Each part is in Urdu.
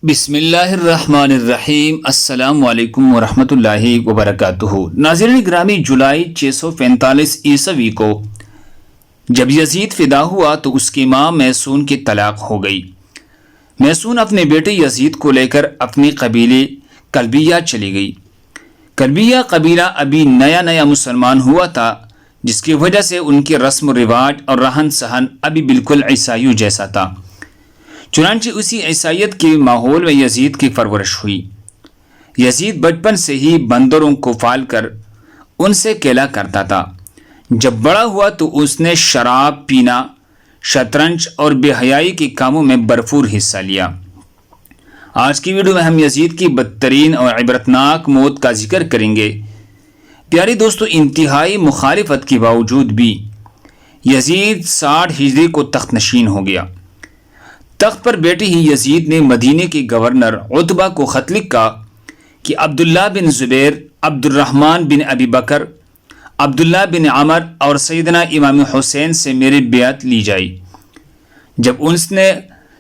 بسم اللہ الرحمن الرحیم۔ السلام علیکم ورحمۃ اللہ وبرکاتہ۔ ناظرین گرامی، جولائی 645 عیسوی کو جب یزید فدا ہوا تو اس کی ماں میسون کی طلاق ہو گئی۔ میسون اپنے بیٹے یزید کو لے کر اپنے قبیلے کلبیہ چلی گئی۔ کلبیہ قبیلہ ابھی نیا مسلمان ہوا تھا، جس کی وجہ سے ان کے رسم و رواج اور رہن سہن ابھی بالکل عیسائیوں جیسا تھا۔ چنانچہ اسی عیسائیت کے ماحول میں یزید کی پرورش ہوئی۔ یزید بچپن سے ہی بندروں کو پال کر ان سے کھیلا کرتا تھا۔ جب بڑا ہوا تو اس نے شراب پینا، شطرنج اور بے حیائی کے کاموں میں بھرپور حصہ لیا۔ آج کی ویڈیو میں ہم یزید کی بدترین اور عبرتناک موت کا ذکر کریں گے۔ پیارے دوستو، انتہائی مخالفت کے باوجود بھی یزید 60 ہجری کو تخت نشین ہو گیا۔ تخت پر بیٹھے ہی یزید نے مدینے کے گورنر عتبہ کو خط لکھا کہ عبداللہ بن زبیر، عبد الرحمن بن ابی بکر، عبداللہ بن عمر اور سیدنا امام حسین سے میری بیعت لی جائے۔ جب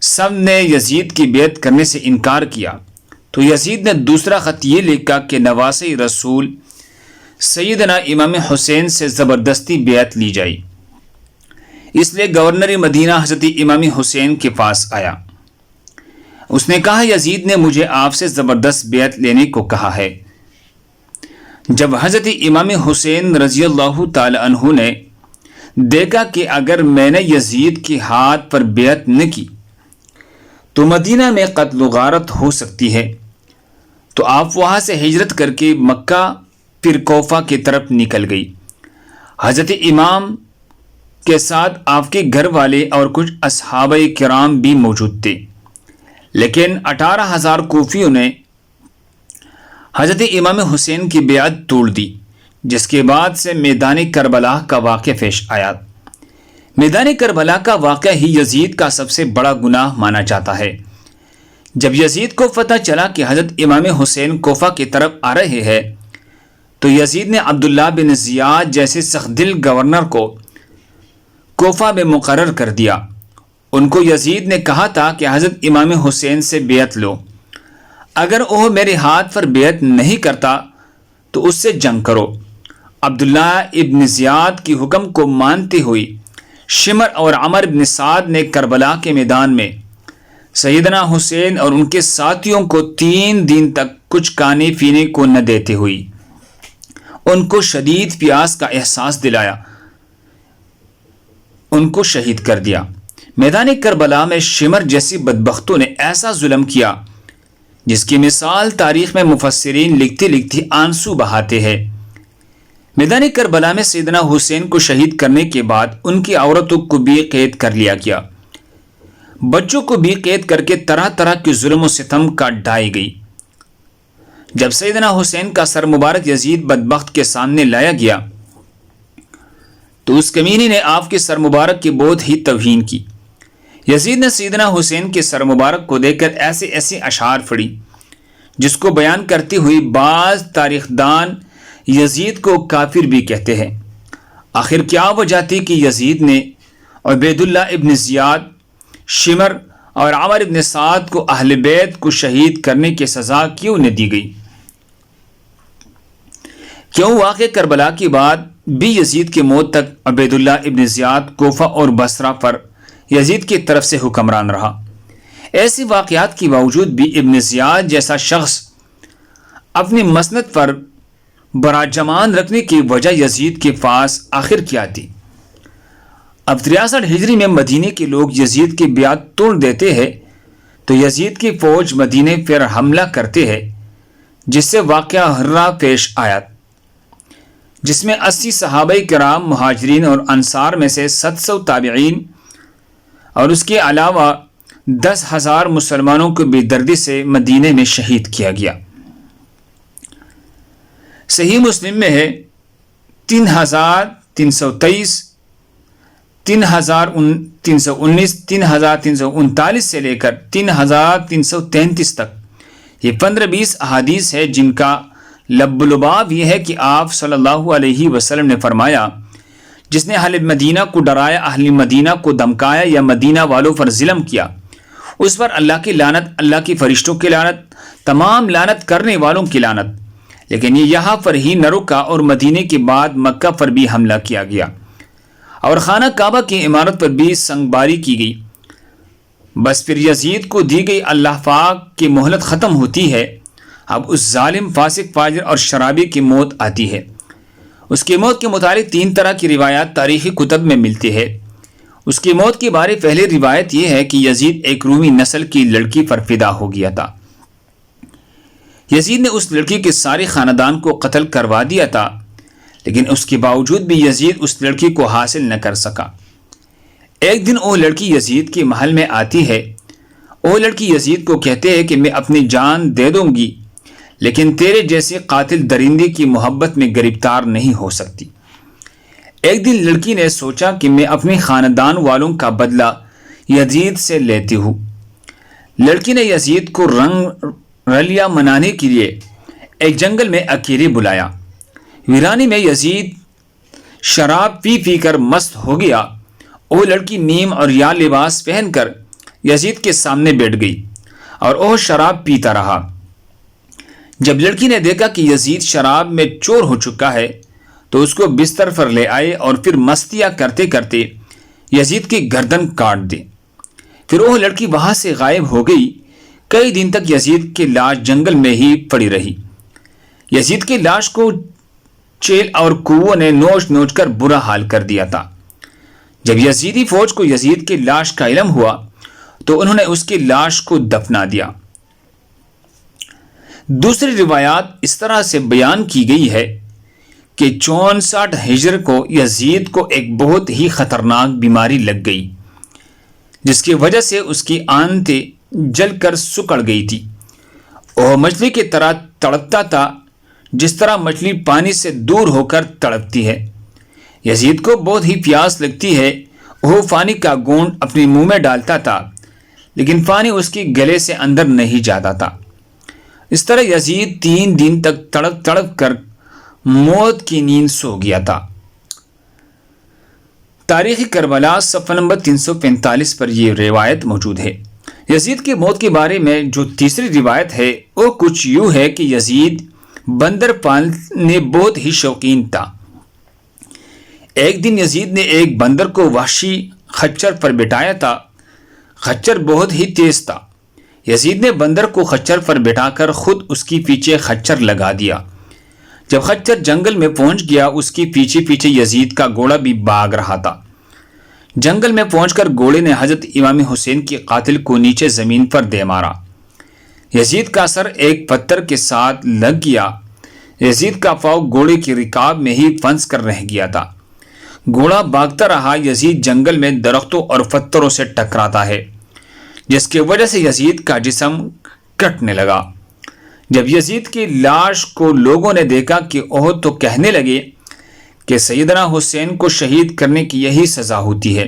سب نے یزید کی بیعت کرنے سے انکار کیا تو یزید نے دوسرا خط یہ لکھا کہ نواسے رسول سیدنا امام حسین سے زبردستی بیعت لی جائے۔ اس لیے گورنر مدینہ حضرت امام حسین کے پاس آیا۔ اس نے کہا، یزید نے مجھے آپ سے زبردست بیعت لینے کو کہا ہے۔ جب حضرت امام حسین رضی اللہ تعالی عنہ نے دیکھا کہ اگر میں نے یزید کے ہاتھ پر بیعت نہ کی تو مدینہ میں قتل و غارت ہو سکتی ہے، تو آپ وہاں سے ہجرت کر کے مکہ پھر کوفہ کی طرف نکل گئی۔ حضرت امام کے ساتھ آپ کے گھر والے اور کچھ اصحابہ کرام بھی موجود تھے، لیکن 18,000 کوفیوں نے حضرت امام حسین کی بیعت توڑ دی، جس کے بعد سے میدان کربلا کا واقعہ پیش آیا۔ میدان کربلا کا واقعہ ہی یزید کا سب سے بڑا گناہ مانا جاتا ہے۔ جب یزید کو پتہ چلا کہ حضرت امام حسین کوفہ کی طرف آ رہے ہیں تو یزید نے عبداللہ بن زیاد جیسے سخت دل گورنر کو کوفہ میں مقرر کر دیا۔ ان کو یزید نے کہا تھا کہ حضرت امام حسین سے بیعت لو، اگر وہ میرے ہاتھ پر بیعت نہیں کرتا تو اس سے جنگ کرو۔ عبداللہ ابن زیاد کی حکم کو مانتے ہوئے شمر اور عمر بن سعد نے کربلا کے میدان میں سیدنا حسین اور ان کے ساتھیوں کو 3 دن تک کچھ کھانے پینے کو نہ دیتے ہوئے ان کو شدید پیاس کا احساس دلایا، ان کو شہید کر دیا۔ میدان کربلا میں شمر جیسی بدبختوں نے ایسا ظلم کیا جس کی مثال تاریخ میں مفسرین لکھتے آنسو بہاتے ہیں۔ میدان کربلا میں سیدنا حسین کو شہید کرنے کے بعد ان کی عورتوں کو بھی قید کر لیا گیا، بچوں کو بھی قید کر کے طرح طرح کے ظلم و ستم کا ڈھائی گئی۔ جب سیدنا حسین کا سر مبارک یزید بدبخت کے سامنے لایا گیا تو اس کمینے نے آپ کے سر مبارک کی بہت ہی توہین کی۔ یزید نے سیدنا حسین کے سر مبارک کو دیکھ کر ایسے اشعار پڑھی جس کو بیان کرتے ہوئے بعض تاریخ دان یزید کو کافر بھی کہتے ہیں۔ آخر کیا وجہ تھی کہ یزید نے عبید اللہ ابن زیاد، شمر اور عمر ابن سعد کو اہل بیت کو شہید کرنے کی سزا کیوں نہ دی گئی؟ کیوں واقع کربلا کے بعد بھی یزید کی موت تک عبید اللہ ابن زیاد کوفہ اور بصرہ پر یزید کی طرف سے حکمران رہا؟ ایسے واقعات کے باوجود بھی ابن زیاد جیسا شخص اپنی مسند پر براجمان رکھنے کی وجہ یزید کے پاس آخر کیا تھی؟ اب 63 ہجری میں مدینے کے لوگ یزید کی بیعت توڑ دیتے ہیں تو یزید کی فوج مدینے پر حملہ کرتے ہیں، جس سے واقعہ ہررا پیش آیا، جس میں 80 صحابہ کرام مہاجرین اور انصار میں سے 700 تابعین اور اس کے علاوہ 10,000 مسلمانوں کو بے دردی سے مدینے میں شہید کیا گیا۔ صحیح مسلم میں ہے 3,323، 3,319، 3,339 سے لے کر 3,333 تک یہ 15-20 احادیث ہے، جن کا لب لباب یہ ہے کہ آپ صلی اللہ علیہ وسلم نے فرمایا، جس نے اہل مدینہ کو ڈرایا، اہل مدینہ کو دھمکایا یا مدینہ والوں پر ظلم کیا، اس پر اللہ کی لعنت، اللہ کی فرشتوں کی لعنت، تمام لعنت کرنے والوں کی لعنت۔ لیکن یہ یہاں پر ہی نہ رکا اور مدینے کے بعد مکہ پر بھی حملہ کیا گیا اور خانہ کعبہ کی عمارت پر بھی سنگباری کی گئی۔ بس پھر یزید کو دی گئی اللہ پاک کی مہلت ختم ہوتی ہے۔ اب اس ظالم، فاسق، فاجر اور شرابی کی موت آتی ہے۔ اس کی موت کے متعلق 3 طرح کی روایات تاریخی کتب میں ملتی ہے۔ اس کی موت کے بارے پہلی روایت یہ ہے کہ یزید ایک رومی نسل کی لڑکی پر فدا ہو گیا تھا۔ یزید نے اس لڑکی کے سارے خاندان کو قتل کروا دیا تھا، لیکن اس کے باوجود بھی یزید اس لڑکی کو حاصل نہ کر سکا۔ ایک دن وہ لڑکی یزید کے محل میں آتی ہے۔ وہ لڑکی یزید کو کہتے ہے کہ میں اپنی جان دے دوں گی، لیکن تیرے جیسے قاتل درندے کی محبت میں گرفتار نہیں ہو سکتی۔ ایک دن لڑکی نے سوچا کہ میں اپنے خاندان والوں کا بدلہ یزید سے لیتی ہوں۔ لڑکی نے یزید کو رنگ رلیاں منانے کے لیے ایک جنگل میں اکیلے بلایا۔ ویرانی میں یزید شراب پی پی کر مست ہو گیا۔ وہ لڑکی نیم اور یا لباس پہن کر یزید کے سامنے بیٹھ گئی اور وہ شراب پیتا رہا۔ جب لڑکی نے دیکھا کہ یزید شراب میں چور ہو چکا ہے تو اس کو بستر پر لے آئے اور پھر مستیاں کرتے کرتے یزید کی گردن کاٹ دی۔ پھر وہ لڑکی وہاں سے غائب ہو گئی۔ کئی دن تک یزید کی لاش جنگل میں ہی پڑی رہی۔ یزید کی لاش کو چیل اور کووں نے نوچ نوچ کر برا حال کر دیا تھا۔ جب یزیدی فوج کو یزید کی لاش کا علم ہوا تو انہوں نے اس کی لاش کو دفنا دیا۔ دوسری روایات اس طرح سے بیان کی گئی ہے کہ 64 ہجر کو یزید کو ایک بہت ہی خطرناک بیماری لگ گئی، جس کی وجہ سے اس کی آنتیں جل کر سکڑ گئی تھی۔ وہ مچھلی کی طرح تڑپتا تھا، جس طرح مچھلی پانی سے دور ہو کر تڑپتی ہے۔ یزید کو بہت ہی پیاس لگتی ہے۔ وہ پانی کا گونڈ اپنے منہ میں ڈالتا تھا، لیکن پانی اس کی گلے سے اندر نہیں جاتا تھا۔ اس طرح یزید 3 دن تک تڑپ تڑپ کر موت کی نیند سو گیا تھا۔ تاریخ کربلا صفحہ نمبر 345 پر یہ روایت موجود ہے۔ یزید کی موت کے بارے میں جو تیسری روایت ہے وہ کچھ یوں ہے کہ یزید بندر پالنے بہت ہی شوقین تھا۔ ایک دن یزید نے ایک بندر کو وحشی خچر پر بٹھایا تھا۔ خچر بہت ہی تیز تھا۔ یزید نے بندر کو خچر پر بٹھا کر خود اس کی پیچھے خچر لگا دیا۔ جب خچر جنگل میں پہنچ گیا، اس کی پیچھے پیچھے یزید کا گھوڑا بھی بھاگ رہا تھا۔ جنگل میں پہنچ کر گھوڑے نے حضرت امام حسین کے قاتل کو نیچے زمین پر دے مارا۔ یزید کا سر ایک پتھر کے ساتھ لگ گیا۔ یزید کا پاؤں گھوڑے کی رکاب میں ہی پھنس کر رہ گیا تھا۔ گھوڑا بھاگتا رہا۔ یزید جنگل میں درختوں اور پتھروں سے ٹکراتا ہے، جس کی وجہ سے یزید کا جسم کٹنے لگا۔ جب یزید کی لاش کو لوگوں نے دیکھا کہ وہ تو کہنے لگے کہ سیدنا حسین کو شہید کرنے کی یہی سزا ہوتی ہے۔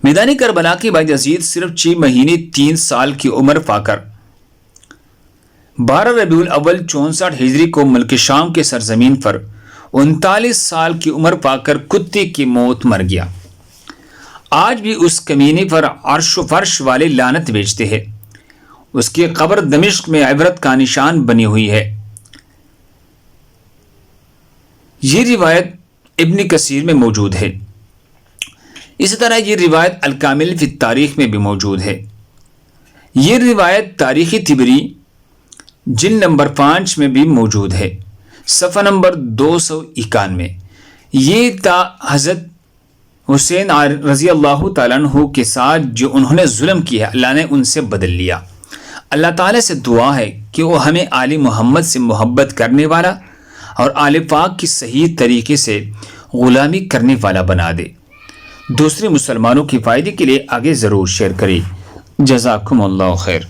میدان کربلا کے بعد یزید صرف 6 مہینے 3 سال کی عمر پا کر 12 ربیع الاول 64 ہجری کو ملک شام کے سرزمین پر 39 سال کی عمر پا کر کتے کی موت مر گیا۔ آج بھی اس کمینے پر عرش و فرش والے لعنت بیچتے ہیں۔ اس کی قبر دمشق میں عبرت کا نشان بنی ہوئی ہے۔ یہ روایت ابن کثیر میں موجود ہے۔ اسی طرح یہ روایت الکامل فی التاریخ میں بھی موجود ہے۔ یہ روایت تاریخ طبری جلد نمبر 5 میں بھی موجود ہے، صفحہ نمبر 291۔ یہ تھا حضرت حسین رضی اللہ تعالیٰ عنہ کے ساتھ جو انہوں نے ظلم کیا، اللہ نے ان سے بدل لیا۔ اللہ تعالیٰ سے دعا ہے کہ وہ ہمیں آل محمد سے محبت کرنے والا اور آل پاک کی صحیح طریقے سے غلامی کرنے والا بنا دے۔ دوسرے مسلمانوں کے فائدے کے لیے آگے ضرور شیئر کریں۔ جزاکم اللہ خیر۔